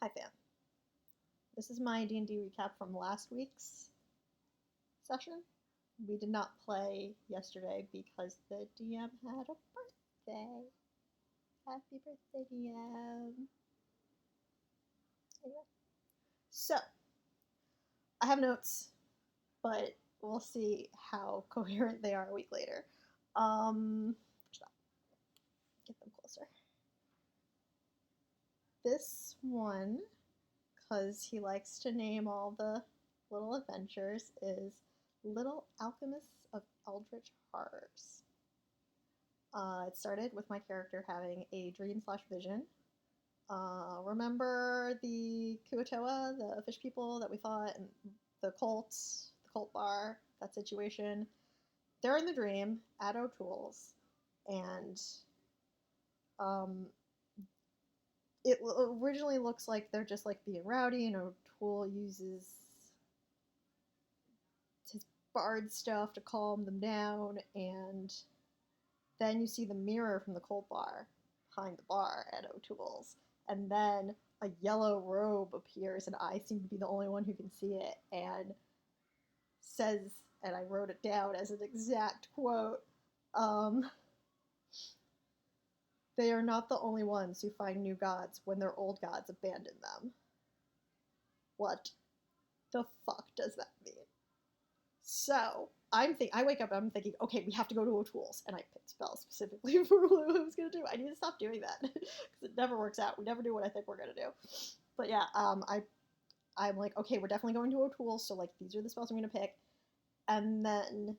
Hi fam. This is my D&D recap from last week's session. We did not play yesterday because the DM had a birthday. Happy birthday, DM. Anyway. So, I have notes, but we'll see how coherent they are a week later. Stop. Get them closer. This one, because he likes to name all the little adventures, is Little Alchemists of Eldritch Horrors. It started with my character having a dream/vision. Remember the Kuatoa, the fish people that we fought, and the cult bar, that situation? They're in the dream at O'Toole's, and it originally looks like they're just like being rowdy, and O'Toole uses his bard stuff to calm them down, and then you see the mirror from the cold bar behind the bar at O'Toole's, and then a yellow robe appears, and I seem to be the only one who can see it, and says, and I wrote it down as an exact quote, they are not the only ones who find new gods when their old gods abandon them. What the fuck does that mean? So, I wake up and I'm thinking, okay, we have to go to O'Toole's, and I picked spells specifically for what I was going to do. I need to stop doing that, because it never works out. We never do what I think we're going to do. But yeah, I'm like, okay, we're definitely going to O'Toole's, so like, these are the spells I'm going to pick. And then,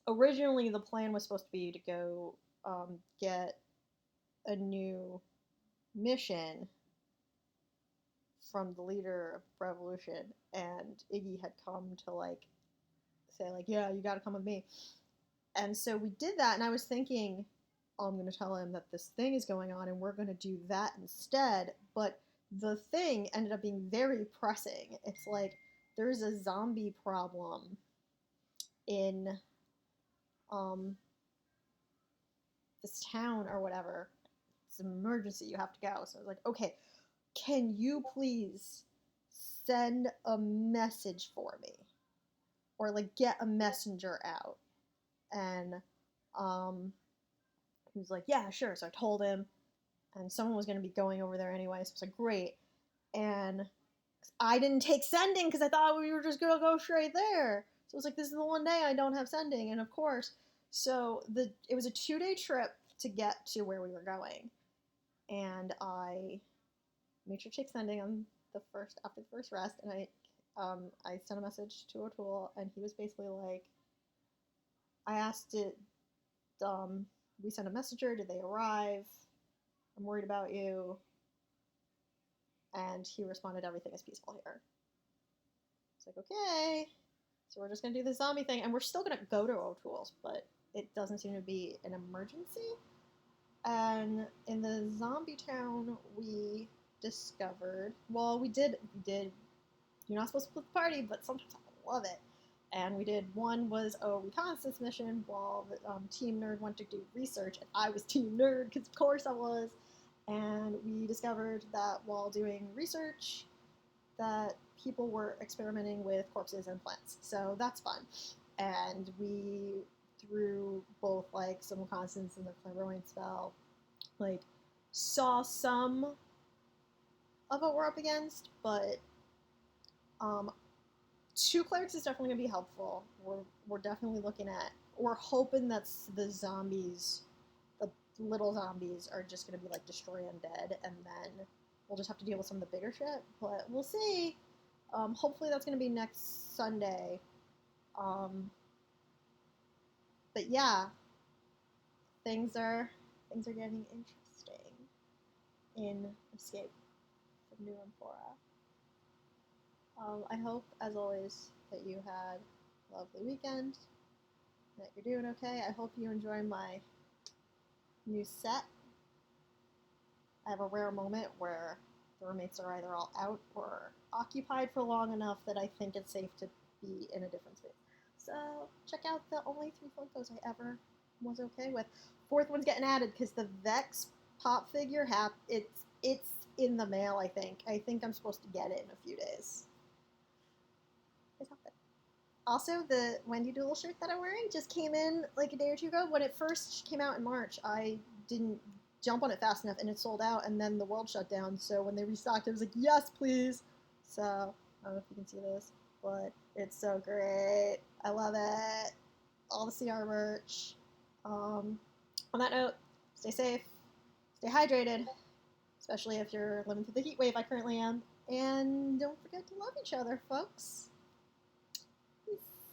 originally the plan was supposed to be to go get a new mission from the leader of Revolution, and Iggy had come to like say like, yeah, you gotta come with me. And so we did that, and I was thinking, oh, I'm gonna tell him that this thing is going on and we're gonna do that instead, but the thing ended up being very pressing. It's like there's a zombie problem in this town or whatever. It's an emergency, you have to go. So I was like, okay, can you please send a message for me? Or like get a messenger out. And he was like, yeah, sure. So I told him, and someone was going to be going over there anyway, so I was like, great. And I didn't take sending because I thought we were just going to go straight there. So it was like, this is the one day I don't have sending. And of course, so it was a 2-day trip to get to where we were going. And I made sure to take sending on after the first rest, and I sent a message to O'Toole, and he was basically like, I asked it, we sent a messenger, did they arrive? I'm worried about you. And he responded, everything is peaceful here. It's like, okay, so we're just gonna do the zombie thing, and we're still gonna go to O'Toole's, but it doesn't seem to be an emergency. And in the zombie town, we discovered, well, we did, you're not supposed to split the party, but sometimes I love it. And we did, one was a reconnaissance mission while the Team Nerd went to do research, and I was Team Nerd, because of course I was. And we discovered that while doing research, that people were experimenting with corpses and plants. So that's fun. And we, through both like some reconnaissance and the clairvoyant spell, like saw some of what we're up against, but 2 clerics is definitely going to be helpful. We're definitely looking at, we're hoping that the zombies, the little zombies, are just going to be like destroy undead, and then we'll just have to deal with some of the bigger shit, but we'll see. Hopefully that's going to be next Sunday. But yeah, things are getting interesting in Escape from New Amphora. I hope, as always, that you had a lovely weekend, that you're doing okay. I hope you enjoy my new set. I have a rare moment where the roommates are either all out or occupied for long enough that I think it's safe to be in a different space. So check out the only 3 Funkos I ever was okay with. 4th one's getting added because the Vex pop figure it's in the mail, I think. I think I'm supposed to get it in a few days. Also, the Wendy Doodle shirt that I'm wearing just came in like a day or two ago. When it first came out in March, I didn't jump on it fast enough and it sold out, and then the world shut down. So when they restocked it, I was like, yes, please. So I don't know if you can see this, but it's so great. I love it. All the CR merch. On that note, stay safe, stay hydrated, especially if you're living through the heat wave I currently am. And don't forget to love each other, folks.